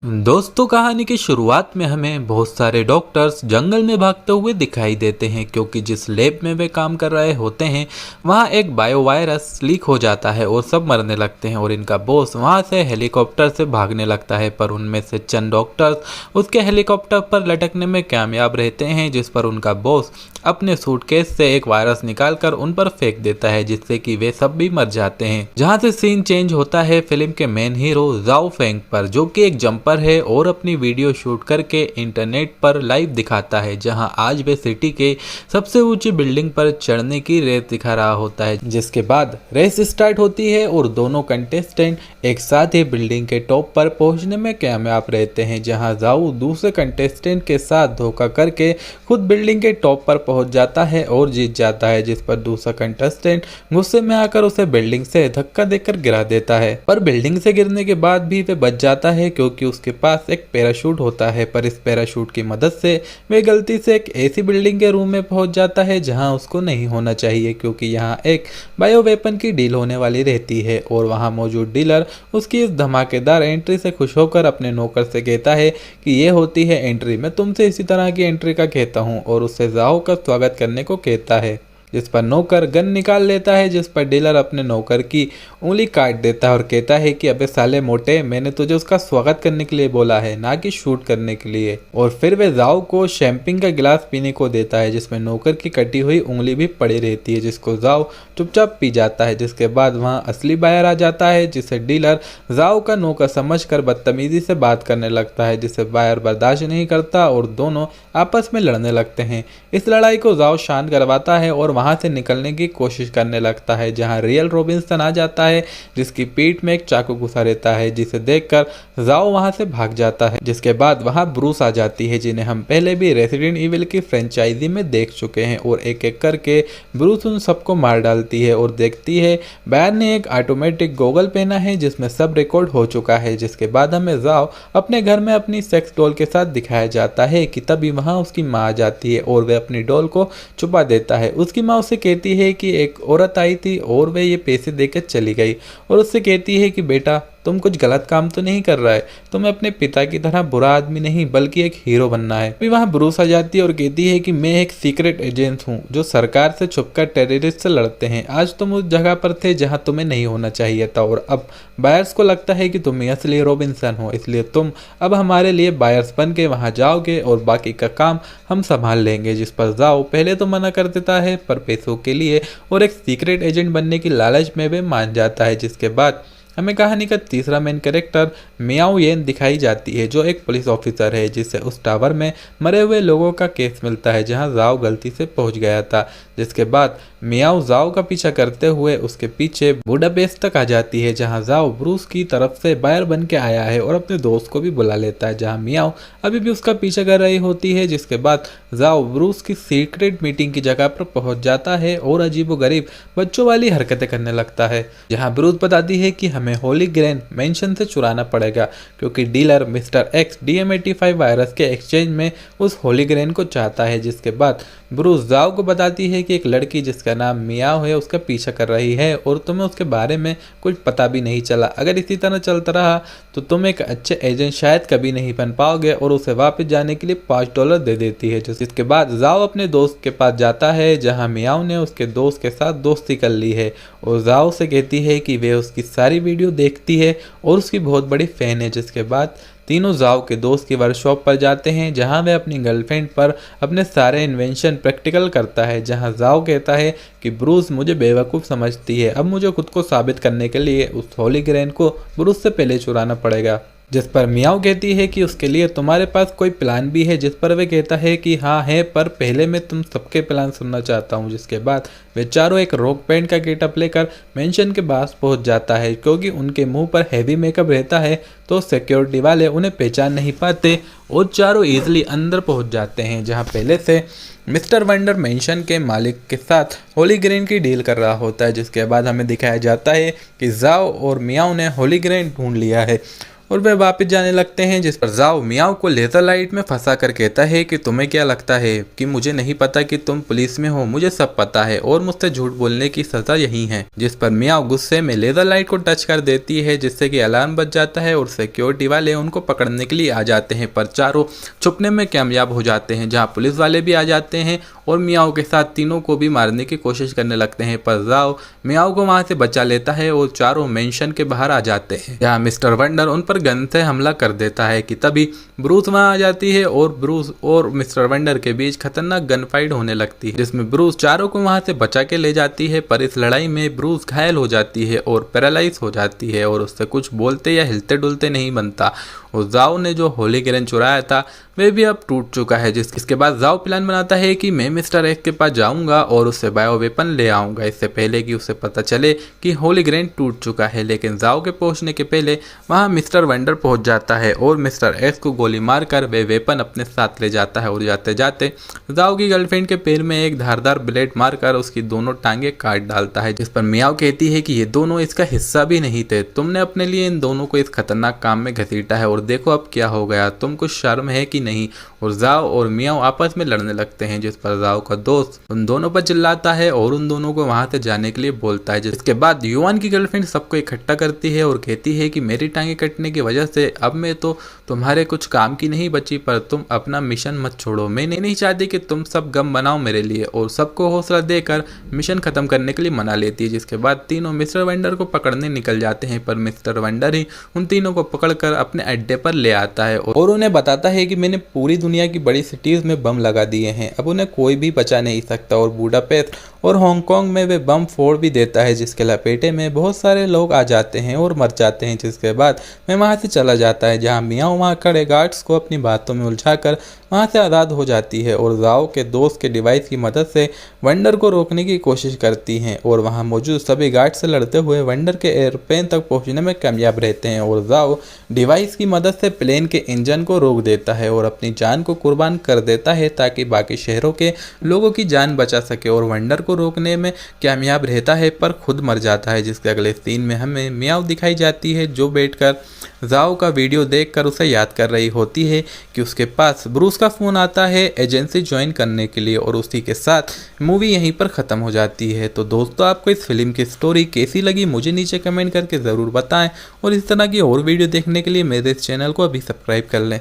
दोस्तों, कहानी की शुरुआत में हमें बहुत सारे डॉक्टर्स जंगल में भागते हुए दिखाई देते हैं क्योंकि जिस लैब में वे काम कर रहे होते हैं वहां एक बायो वायरस लीक हो जाता है और सब मरने लगते हैं और इनका बॉस वहां से हेलीकॉप्टर से भागने लगता है। पर उनमें से चंद डॉक्टर्स उसके हेलीकॉप्टर पर लटकने में कामयाब रहते हैं, जिस पर उनका बॉस अपने सूटकेस से एक वायरस निकालकर उन पर फेंक देता है जिससे कि वे सब भी मर जाते हैं। जहां से सीन चेंज होता है फिल्म के मेन हीरो जाओ फेंग पर, जो कि एक जंपर है और अपनी वीडियो शूट करके इंटरनेट पर लाइव दिखाता है, जहां आज वे सिटी के सबसे ऊंची बिल्डिंग पर चढ़ने की रेस दिखा रहा होता है। जिसके बाद रेस स्टार्ट होती है और दोनों कंटेस्टेंट एक साथ ही बिल्डिंग के टॉप पर पहुंचने में कामयाब रहते हैं, जहां जाओ दूसरे कंटेस्टेंट के साथ धोखा करके खुद बिल्डिंग के टॉप पर पहुंच जाता है और जीत जाता है, जिस पर दूसरा कंटेस्टेंट गुस्से में आकर उसे बिल्डिंग से धक्का देकर गिरा देता है। पर बिल्डिंग से गिरने के बाद भी वे बच जाता है क्योंकि उसके पास एक पैराशूट होता है। पर इस पैराशूट की मदद से वे गलती से एक ऐसी बिल्डिंग के रूम में पहुंच जाता है जहां उसको नहीं होना चाहिए, क्योंकि यहां एक बायो वेपन की डील होने वाली रहती है और वहां मौजूद डीलर उसकी इस धमाकेदार एंट्री से खुश होकर अपने नौकर से कहता है कि ये होती है एंट्री, मैं तुमसे इसी तरह की एंट्री का कहता हूँ, और उससे जाओ का स्वागत करने को कहता है। जिस पर नौकर गन निकाल लेता है, जिस पर डीलर अपने नौकर की उंगली काट देता है और कहता है कि अबे साले मोटे, मैंने तुझे उसका स्वागत करने के लिए बोला है, ना कि शूट करने के लिए। और फिर वे जाओ को शैंपिंग का गिलास पीने को देता है जिसमें नौकर की कटी हुई उंगली भी पड़ी रहती है, जिसको जाओ चुपचाप पी जाता है। जिसके बाद वहाँ असली बायर आ जाता है, जिसे डीलर जाओ का नौकर समझकर बदतमीजी से बात करने लगता है, जिसे बायर बर्दाश्त नहीं करता और दोनों आपस में लड़ने लगते हैं। इस लड़ाई को जाओ शांत करवाता है और वहां से निकलने की कोशिश करने लगता है, जहां रियल रॉबिन्सन आ जाता है जिसकी पीठ में एक चाकू घुसा रहता है, जिसे देखकर जाओ वहां से भाग जाता है। जिसके बाद वहां ब्रूस आ जाती है, जिन्हें हम पहले भी रेसिडेंट इविल की फ्रेंचाइजी में देख चुके हैं, और एक एक करके ब्रूस उन सबको मार डालती है और देखती है बैर ने एक ऑटोमेटिक गॉगल पहना है जिसमें सब रिकॉर्ड हो चुका है। जिसके बाद हमें जाओ अपने घर में अपनी सेक्स डॉल के साथ दिखाया जाता है कि तभी वहां उसकी माँ आ जाती है और वे अपनी डॉल को छुपा देता है। उसकी माँ उससे कहती है कि एक औरत आई थी और वे ये पैसे देकर चली गई, और उससे कहती है कि बेटा तुम कुछ गलत काम तो नहीं कर रहा है, तुम्हें अपने पिता की तरह बुरा आदमी नहीं बल्कि एक हीरो बनना है। फिर वहाँ ब्रूस आ जाती है और कहती है कि मैं एक सीक्रेट एजेंट हूँ जो सरकार से छुपकर टेररिस्ट से लड़ते हैं। आज तुम उस जगह पर थे जहाँ तुम्हें नहीं होना चाहिए था, और अब बायर्स को लगता है कि तुम ही असली रॉबिन्सन हो, इसलिए तुम अब हमारे लिए बायर्स बन के वहाँ जाओगे और बाकी का काम हम संभाल लेंगे। जिस पर जाओ पहले तो मना कर देता है, पर पैसों के लिए और एक सीक्रेट एजेंट बनने की लालच में वे मान जाता है। जिसके बाद हमें कहानी का तीसरा मेन कैरेक्टर मियाओ येन दिखाई जाती है, जो एक पुलिस ऑफिसर है जिसे उस टावर में मरे हुए लोगों का केस मिलता है जहां जाओ गलती से पहुंच गया था। जिसके बाद मियाओ जाओ का पीछा करते हुए उसके पीछे बुडापेस्ट तक आ जाती है, जहां जाओ ब्रूस की तरफ से बायर बन के आया है और अपने दोस्त को भी बुला लेता है, जहां मियाओ अभी भी उसका पीछा कर रही होती है। जिसके बाद जाओ ब्रूस की सीक्रेट मीटिंग की जगह पर पहुंच जाता है और अजीबोगरीब बच्चों वाली हरकतें करने लगता है, जहां ब्रूस बताती है कि हमें होली ग्रेन मेंशन से चुराना पड़ेगा क्योंकि dealer mister x DM85 virus के एक्सचेंज में उस होली ग्रेन को चाहता है। जिसके बाद ब्रूस जाओ को बताती है कि एक लड़की जिसका नाम मियाओ है उसका पीछा कर रही है और तुम्हें उसके बारे में कुछ पता भी नहीं चला। अगर इसी तरह चलता रहा तो तुम एक अच्छे एजेंट शायद कभी नहीं बन पाओगे, और उसे वापस जाने के लिए $5 दे देती है। जिसके बाद जाओ अपने दोस्त के पास जाता है जहां मियाओ ने उसके दोस्त के साथ दोस्ती कर ली है और जाओ से कहती है कि वे उसकी सारी वीडियो देखती है और उसकी बहुत बड़ी फैन है। जिसके बाद तीनों जाओ के दोस्त की वर्कशॉप पर जाते हैं जहां वे अपनी गर्लफ्रेंड पर अपने सारे इन्वेंशन प्रैक्टिकल करता है, जहां जाओ कहता है कि ब्रूस मुझे बेवकूफ़ समझती है, अब मुझे खुद को साबित करने के लिए उस होली ग्रेन को ब्रूस से पहले चुराना पड़ेगा। जिस पर मियाओ कहती है कि उसके लिए तुम्हारे पास कोई प्लान भी है, जिस पर वे कहता है कि हाँ है, पर पहले मैं तुम सबके प्लान सुनना चाहता हूँ। जिसके बाद वे चारों एक रॉक बैंड का गेटअप लेकर मेंशन के पास पहुँच जाता है, क्योंकि उनके मुंह पर हैवी मेकअप रहता है तो सिक्योरिटी वाले उन्हें पहचान नहीं पाते और चारों ईजिली अंदर पहुँच जाते हैं, जहाँ पहले से मिस्टर वंडर मेंशन के मालिक के साथ होली ग्रेन की डील कर रहा होता है। जिसके बाद हमें दिखाया जाता है कि जाओ और मियाओ ने होली ग्रेन ढूंढ लिया है और वे वापस जाने लगते हैं, जिस पर जाओ मियाओ को लेजर लाइट में फंसा कर कहता है कि तुम्हें क्या लगता है कि मुझे नहीं पता कि तुम पुलिस में हो, मुझे सब पता है और मुझसे झूठ बोलने की सजा यही है। जिस पर मियाओ गुस्से में लेजर लाइट को टच कर देती है, जिससे कि अलार्म बज जाता है और सिक्योरिटी वाले उनको पकड़ने के लिए आ जाते हैं, पर चारों छुपने में कामयाब हो जाते हैं, जहाँ पुलिस वाले भी आ जाते हैं और मियाओ के साथ तीनों को भी मारने की कोशिश करने लगते हैं, पर जाओ मियाओ को वहां से बचा लेता है और चारों मेंशन के बाहर आ जाते हैं, जहाँ मिस्टर वंडर उन पर गन से हमला कर देता है कि तभी ब्रूस वहां आ जाती है और ब्रूस और मिस्टर वंडर के बीच खतरनाक गन फाइट होने लगती है, जिसमें ब्रूस चारों को वहां से बचा के ले जाती है, पर इस लड़ाई में ब्रूस घायल हो जाती है और पैरालाइज हो जाती है और उससे कुछ बोलते या हिलते डुलते नहीं बनता। और जाओ ने जो होली ग्रेन चुराया था वे भी अब टूट चुका है, जिसके बाद जाओ प्लान बनाता है कि मैं मिस्टर एक्स के पास जाऊंगा और उससे बायो वेपन ले आऊंगा, इससे पहले कि उसे पता चले कि होली ग्रेन टूट चुका है। लेकिन जाओ के पहुंचने के पहले वहां मिस्टर वंडर पहुंच जाता है और मिस्टर एक्स को गोली मारकर वे वेपन अपने साथ ले जाता है और जाते जाते जाओ की गर्लफ्रेंड के पैर में एक धारदार ब्लेड मारकर उसकी दोनों टांगे काट डालता है, जिस पर मियाओ कहती है कि ये दोनों इसका हिस्सा भी नहीं थे, तुमने अपने लिए इन दोनों को इस खतरनाक काम में घसीटा है और देखो अब क्या हो गया, तुमको शर्म है कि नहीं। और जाओ और मियाओ आपस में लड़ने लगते हैं, जिस पर जाओ का दोस्त उन दोनों पर चिल्लाता है और उन दोनों को वहां से जाने के लिए बोलता है, जिसके बाद युवान की गर्लफ्रेंड सबको इकट्ठा करती है और कहती है कि मेरी टांगे कटने की वजह से अब मैं तो तुम्हारे कुछ काम की नहीं बची, पर तुम अपना मिशन मत छोड़ो, मैं नहीं चाहती कि तुम सब गम बनाओ मेरे लिए, और सबको हौसला देकर मिशन खत्म करने के लिए मना लेती है। जिसके बाद तीनों मिस्टर वंडर को पकड़ने निकल जाते हैं, पर मिस्टर वंडर ही उन तीनों को पकड़कर अपने अड्डे पर ले आता है और उन्हें बताता है कि मैंने पूरी दुनिया की बड़ी सिटीज में बम लगा दिए हैं, अब उन्हें कोई भी बचा नहीं सकता, और बुडापेस्ट और हांगकांग में वे बम फोड़ भी देता है, जिसके लपेटे में बहुत सारे लोग आ जाते हैं और मर जाते हैं। जिसके बाद मैं वहां से चला जाता है, जहां मियाओ वहां खड़े गार्ड्स को अपनी बातों में उलझाकर वहां से आज़ाद हो जाती है और जाओ के दोस्त के डिवाइस की मदद से वंडर को रोकने की कोशिश करती हैं और वहां मौजूद सभी गार्ड से लड़ते हुए वंडर के एयरप्लेन तक पहुंचने में कामयाब रहते हैं और जाओ डिवाइस की मदद से प्लेन के इंजन को रोक देता है और अपनी जान को कुर्बान कर देता है ताकि बाकी शहरों के लोगों की जान बचा सके, और वंडर को रोकने में कामयाब रहता है पर खुद मर जाता है। जिसके अगले सीन में हमें मियाओ दिखाई जाती है, जो बैठकर जाओ का वीडियो देखकर उसे याद कर रही होती है कि उसके पास ब्रूस का फ़ोन आता है एजेंसी ज्वाइन करने के लिए, और उसी के साथ मूवी यहीं पर ख़त्म हो जाती है। तो दोस्तों, आपको इस फिल्म की स्टोरी कैसी लगी मुझे नीचे कमेंट करके ज़रूर बताएं, और इस तरह की और वीडियो देखने के लिए मेरे इस चैनल को अभी सब्सक्राइब कर लें।